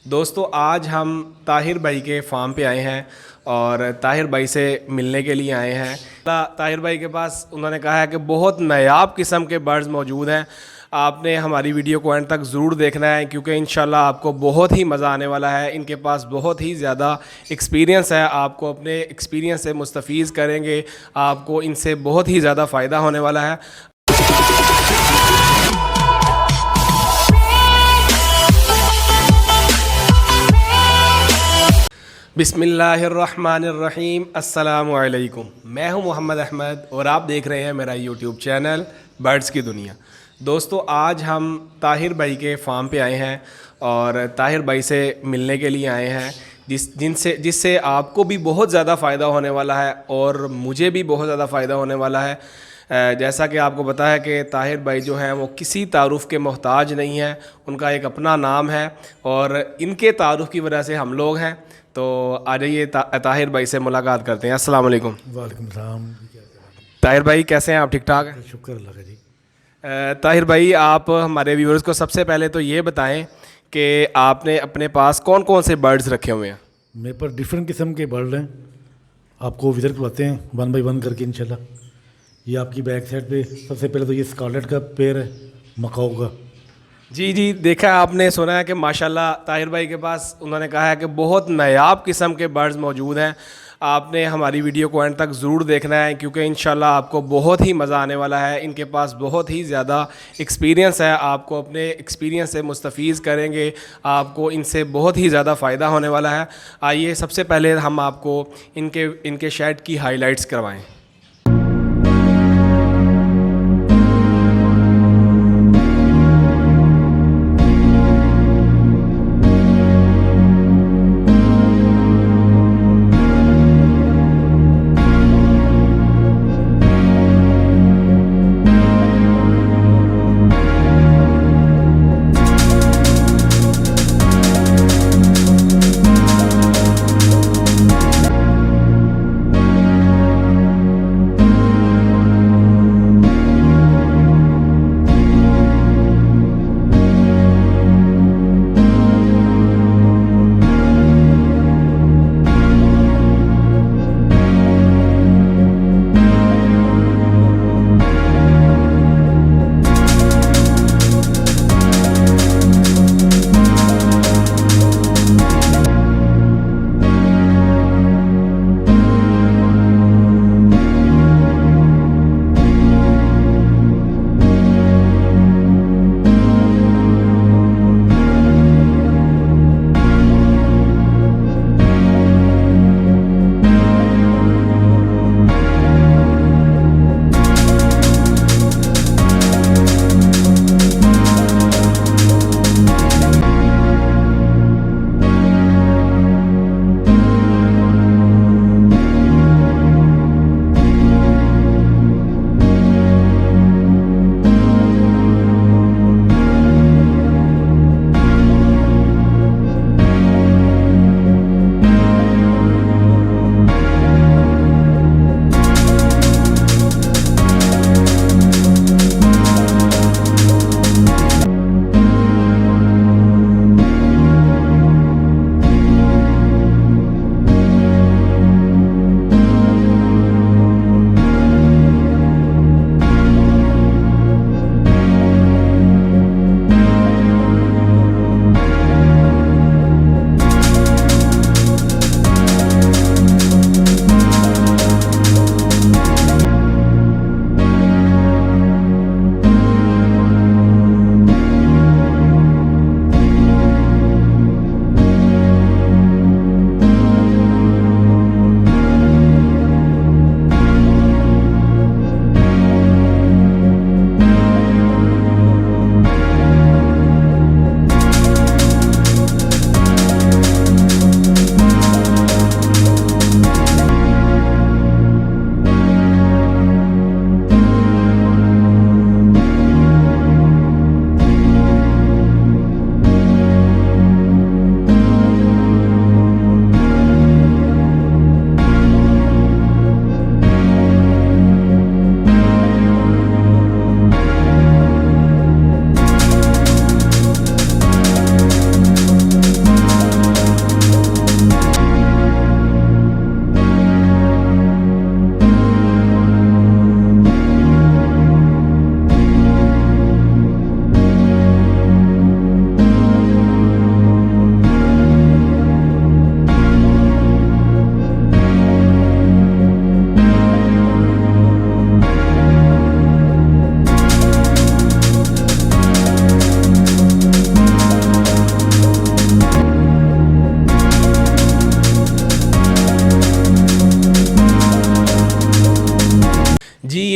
दोस्तों आज हम ताहिर भाई के फार्म पे आए हैं और ताहिर भाई से मिलने के लिए आए हैं। ताहिर भाई के पास उन्होंने कहा है कि बहुत नायाब किस्म के बर्ड्स मौजूद हैं। आपने हमारी वीडियो को एंड तक ज़रूर देखना है क्योंकि इंशाल्लाह आपको बहुत ही मज़ा आने वाला है। इनके पास बहुत ही ज़्यादा एक्सपीरियंस है, आपको अपने एक्सपीरियंस से मुस्तफ़ीज़ करेंगे, आपको इनसे बहुत ही ज़्यादा फ़ायदा होने वाला है। बिस्मिल्लाहिर्रहमानिर्रहीम, अस्सलामु अलैकुम। मैं हूं मोहम्मद अहमद और आप देख रहे हैं मेरा यूट्यूब चैनल बर्ड्स की दुनिया। दोस्तों आज हम ताहिर भाई के फार्म पे आए हैं और ताहिर भाई से मिलने के लिए आए हैं जिससे आपको भी बहुत ज़्यादा फ़ायदा होने वाला है और मुझे भी बहुत ज़्यादा फ़ायदा होने वाला है। जैसा कि आपको पता है कि ताहिर भाई जो हैं वो किसी तारुफ़ के मोहताज नहीं हैं, उनका एक अपना नाम है और इनके तारुफ़ की वजह से हम लोग हैं। तो आ जाइए ताहिर भाई से मुलाकात करते हैं। अस्सलाम वालेकुम। वालेकुम सलाम। ताहिर भाई कैसे हैं आप? ठीक ठाक हैं? शुक्र अल्लाह का जी। ताहिर भाई आप हमारे व्यूअर्स को सबसे पहले तो ये बताएं कि आपने अपने पास कौन कौन से बर्ड्स रखे हुए हैं? मेरे पर डिफरेंट किस्म के बर्ड हैं, आपको विज़िट करवाते हैं वन बाई वन करके इंशाल्लाह। ये आपकी बैक साइड पे सबसे पहले तो ये स्कारलेट का पेयर है, मकाओ का। जी, देखा है आपने, सुना है कि माशाल्लाह ताहिर भाई के पास उन्होंने कहा है कि बहुत नायाब किस्म के बर्ड्स मौजूद हैं। आपने हमारी वीडियो को एंड तक ज़रूर देखना है क्योंकि इंशाल्लाह आपको बहुत ही मज़ा आने वाला है। इनके पास बहुत ही ज़्यादा एक्सपीरियंस है, आपको अपने एक्सपीरियंस से मुस्तफ़ीज़ करेंगे, आपको इनसे बहुत ही ज़्यादा फ़ायदा होने वाला है। आइए सबसे पहले हम आपको इनके शेड की हाइलाइट्स करवाएँ।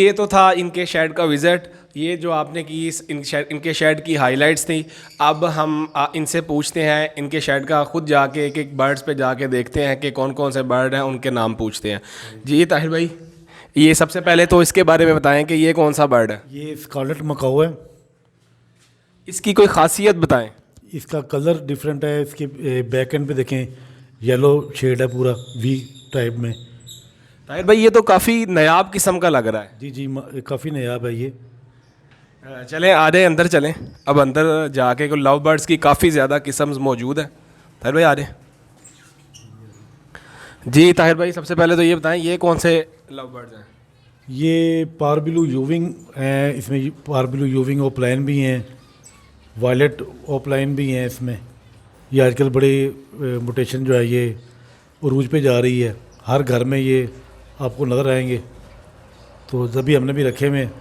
ये तो था इनके शेड का विज़िट। ये जो आपने की इनके शेड की हाइलाइट्स थी। अब हम इनसे पूछते हैं इनके शेड का, खुद जाके एक एक बर्ड्स पे जाके देखते हैं कि कौन कौन से बर्ड हैं, उनके नाम पूछते हैं। जी ताहिर भाई, ये सबसे पहले तो इसके बारे में बताएं कि ये कौन सा बर्ड है। ये स्कारलेट मकाओ है। इसकी कोई ख़ासियत बताएं। इसका कलर डिफरेंट है। इसके बैक एंड पे देखें येलो शेड है पूरा वी टाइप में। ताहिर भाई, ये तो काफ़ी नायाब किस्म का लग रहा है। जी जी, काफ़ी नायाब है ये। चलें आधे अंदर चलें। अब अंदर जाके को लव बर्ड्स की काफ़ी ज़्यादा किस्म मौजूद है। ताहिर भाई आ रहे। जी ताहिर भाई, सबसे पहले तो ये बताएं ये कौन से लव बर्ड्स हैं। ये पारबिलू यूविंग हैं, इसमें पारबिलू यूविंग ओपलाइन भी हैं, वायलेट ओपलाइन भी हैं इसमें। ये आजकल बड़े म्यूटेशन जो है ये उरूज पे जा रही है। हर घर में ये आपको नज़र आएंगे, तो जब भी हमने भी रखे हुए हैं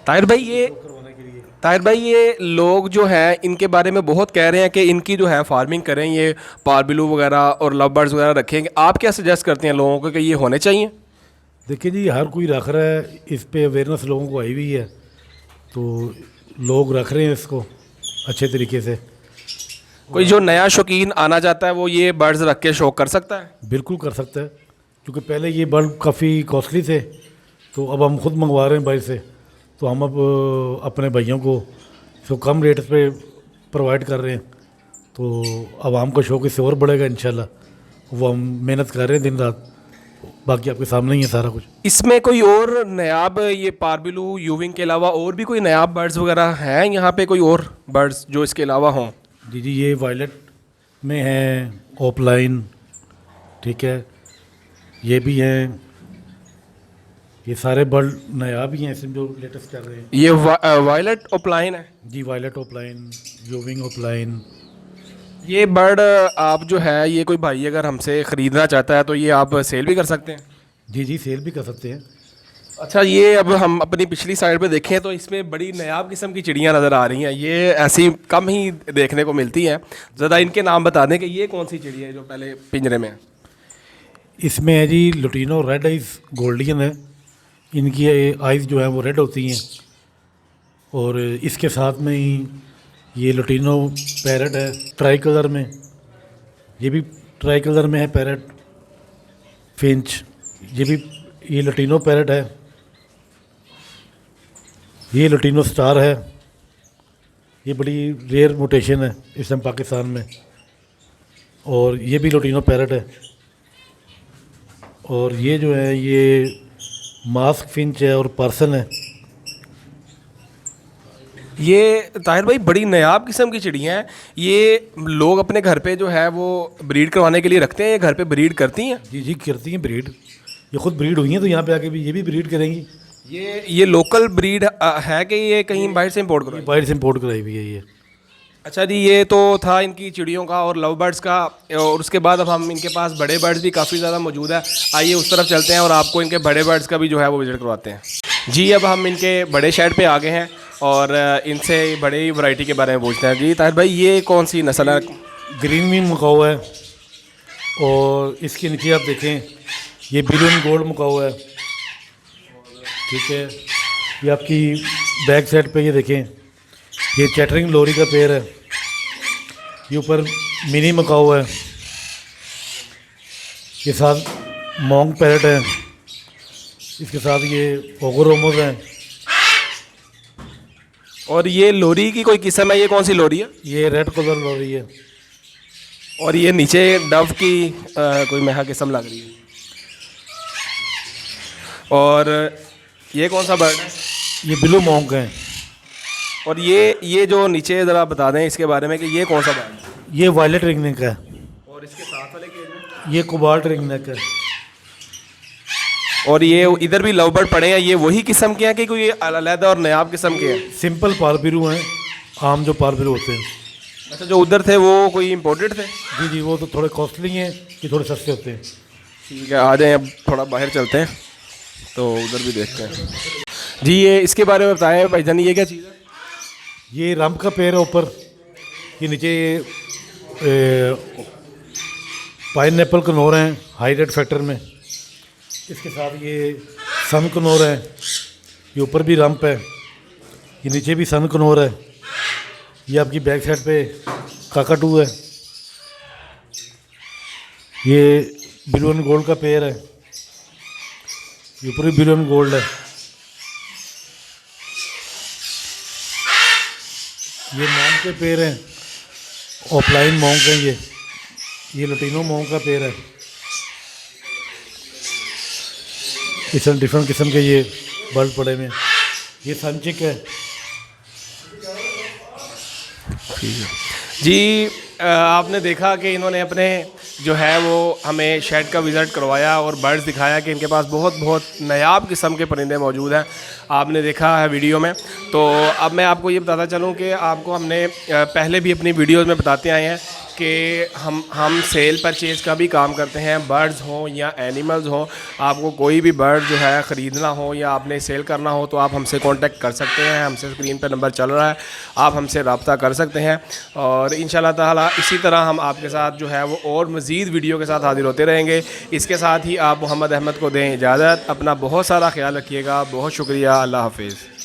ताहिर भाई करवाने के लिए। ताहिर भाई, ये लोग जो हैं इनके बारे में बहुत कह रहे हैं कि इनकी जो है फार्मिंग करें, ये पारबिलू वगैरह और लव बर्ड्स वगैरह रखेंगे। आप क्या सजेस्ट करते हैं लोगों को कि ये होने चाहिए। देखिए जी, हर कोई रख रहा है, इस पे अवेयरनेस लोगों को आई हुई है, तो लोग रख रहे हैं इसको अच्छे तरीके से। कोई जो नया शौकीन आना चाहता है वो ये बर्ड्स रख के शौक कर सकता है। बिल्कुल कर सकता है, क्योंकि पहले ये बल्ब काफ़ी कॉस्टली थे, तो अब हम खुद मंगवा रहे हैं बाहर से। तो हम अब अपने भाइयों को इसको कम रेट पे प्रोवाइड कर रहे हैं, तो आवाम का शौक़ इससे और बढ़ेगा इंशाल्लाह। वो हम मेहनत कर रहे हैं दिन रात, बाकी आपके सामने ही है सारा कुछ। इसमें कोई और नायाब, ये पारबिलू यूविंग के अलावा और भी कोई नायाब बर्ड्स वगैरह हैं यहाँ पे, कोई और बर्ड्स जो इसके अलावा हों। जी जी, ये वायलेट में हैं ओपलाइन, ठीक है, ये भी हैं। ये सारे बर्ड नायाब ही हैं इसमें जो लेटेस्ट चल रहे हैं। ये वायलेट ओपलाइन है। जी, वायलेट ओपलाइन, यूविंग ओपलाइन। ये बर्ड आप जो है, ये कोई भाई अगर हमसे ख़रीदना चाहता है तो ये आप सेल भी कर सकते हैं। जी जी, सेल भी कर सकते हैं। अच्छा, ये अब हम अपनी पिछली साइड पे देखें तो इसमें बड़ी नायाब किस्म की चिड़ियाँ नज़र आ रही हैं। ये ऐसी कम ही देखने को मिलती हैं। ज़रा इनके नाम बता दें कि ये कौन सी चिड़िया है जो पहले पिंजरे में है। इसमें है जी लुटीनो रेड आइज गोल्डियन है। इनकी आइज़ जो है वो रेड होती हैं, और इसके साथ में ही ये लुटीनो पैरट है ट्राई कलर में। ये भी ट्राई कलर में है पैरट फिंच। ये लुटीनो पैरट है। ये लुटीनो स्टार है। ये बड़ी रेयर म्यूटेशन है इस टाइम पाकिस्तान में। और ये भी लुटीनो पैरट है। और ये जो है ये मास्क फिंच है और पर्सन है। ये ताहिर भाई बड़ी नायाब किस्म की चिड़ियाँ हैं। ये लोग अपने घर पे जो है वो ब्रीड करवाने के लिए रखते हैं। ये घर पे ब्रीड करती हैं। जी जी, करती हैं ब्रीड। ये खुद ब्रीड हुई हैं, तो यहाँ पे आके भी ये भी ब्रीड करेंगी। ये लोकल ब्रीड है कि ये कहीं बाहर से इंपोर्ट करवाई। बाहर से इम्पोर्ट कराई हुई है ये। अच्छा जी, ये तो था इनकी चिड़ियों का और लव बर्ड्स का। और उसके बाद अब हम इनके पास बड़े बर्ड्स भी काफ़ी ज़्यादा मौजूद है। आइए उस तरफ चलते हैं और आपको इनके बड़े बर्ड्स का भी जो है वो विजिट करवाते हैं। जी, अब हम इनके बड़े शेड पे आ गए हैं और इनसे बड़ी वैरायटी के बारे में पूछते हैं। जी ताहिर भाई, ये कौन सी नस्ल है। ग्रीन विंग मकाओ है, और इसके नीचे आप देखें ये ब्लू एंड गोल्ड मकाओ है, ठीक है। ये आपकी बैक साइड पे ये देखें, ये चैटरिंग लोरी का पेड़ है। ये ऊपर मिनी मकाओ है। ये साथ मॉन्ग पैरट है। इसके साथ ये ओगोरोमोस हैं। और ये लोरी की कोई किस्म है, ये कौन सी लोरी है। ये रेड कलर लोरी है। और ये नीचे डव की कोई महंगा किस्म लग रही है। और ये कौन सा बर्ड है। ये ब्लू मॉन्क है। और ये जो नीचे ज़रा बता दें इसके बारे में कि ये कौन सा बर्ड है। ये वायलेट रिंगनेक है। और इसके साथ वाले केज में ये कोबाल्ट रिंगनेक है। और ये इधर भी लव बर्ड पड़े हैं। ये वही किस्म के हैं कि कोई अलग और नायाब किस्म के हैं। सिंपल पारबिरू हैं, आम जो पारबिरू होते हैं। अच्छा, जो उधर थे वो कोई इम्पोर्टेड थे। जी जी, वो तो थोड़े कॉस्टली हैं, ये थोड़े सस्ते होते हैं। ठीक है, आ जाएं अब थोड़ा बाहर चलते हैं तो उधर भी देखते हैं। जी, ये इसके बारे में बताएं भाईजान, ये क्या चीज़ है। ये रंब का पेड़ है ऊपर, ये नीचे पाइन एप्पल कनौर हैं हाई रेट फैक्टर में। इसके साथ ये सन कनौर है। ये ऊपर भी रंप है, ये नीचे भी सन कनौर है, ये आपकी बैक साइड पे काकाटू है, ये ब्लू एंड गोल्ड का पेयर है, ये ऊपर भी ब्लू एंड गोल्ड है, ये मॉन्क के पेयर हैं, ऑफलाइन मॉन्क हैं, ये लुटीनो मॉन्क का पेयर है। इसमें डिफरेंट किस्म के ये बर्ड पड़े हुए हैं, ये सनचिक है। जी आपने देखा कि इन्होंने अपने जो है वो हमें शेड का विज़िट करवाया और बर्ड्स दिखाया कि इनके पास बहुत बहुत नायाब किस्म के परिंदे मौजूद हैं, आपने देखा है वीडियो में। तो अब मैं आपको ये बताता चलूँ कि आपको हमने पहले भी अपनी वीडियोज़ में बताते आए हैं कि हम सेल परचेज़ का भी काम करते हैं, बर्ड्स हों या एनिमल्स हों। आपको कोई भी बर्ड जो है ख़रीदना हो या आपने सेल करना हो तो आप हमसे कांटेक्ट कर सकते हैं, हमसे स्क्रीन पर नंबर चल रहा है, आप हमसे रब्ता कर सकते हैं। और इंशाल्लाह ताला इसी तरह हम आपके साथ जो है वो और मज़ीद वीडियो के साथ हाजिर होते रहेंगे। इसके साथ ही आप मोहम्मद अहमद को दें इजाज़त। अपना बहुत सारा ख्याल रखिएगा। बहुत शुक्रिया। अल्लाह हाफिज़।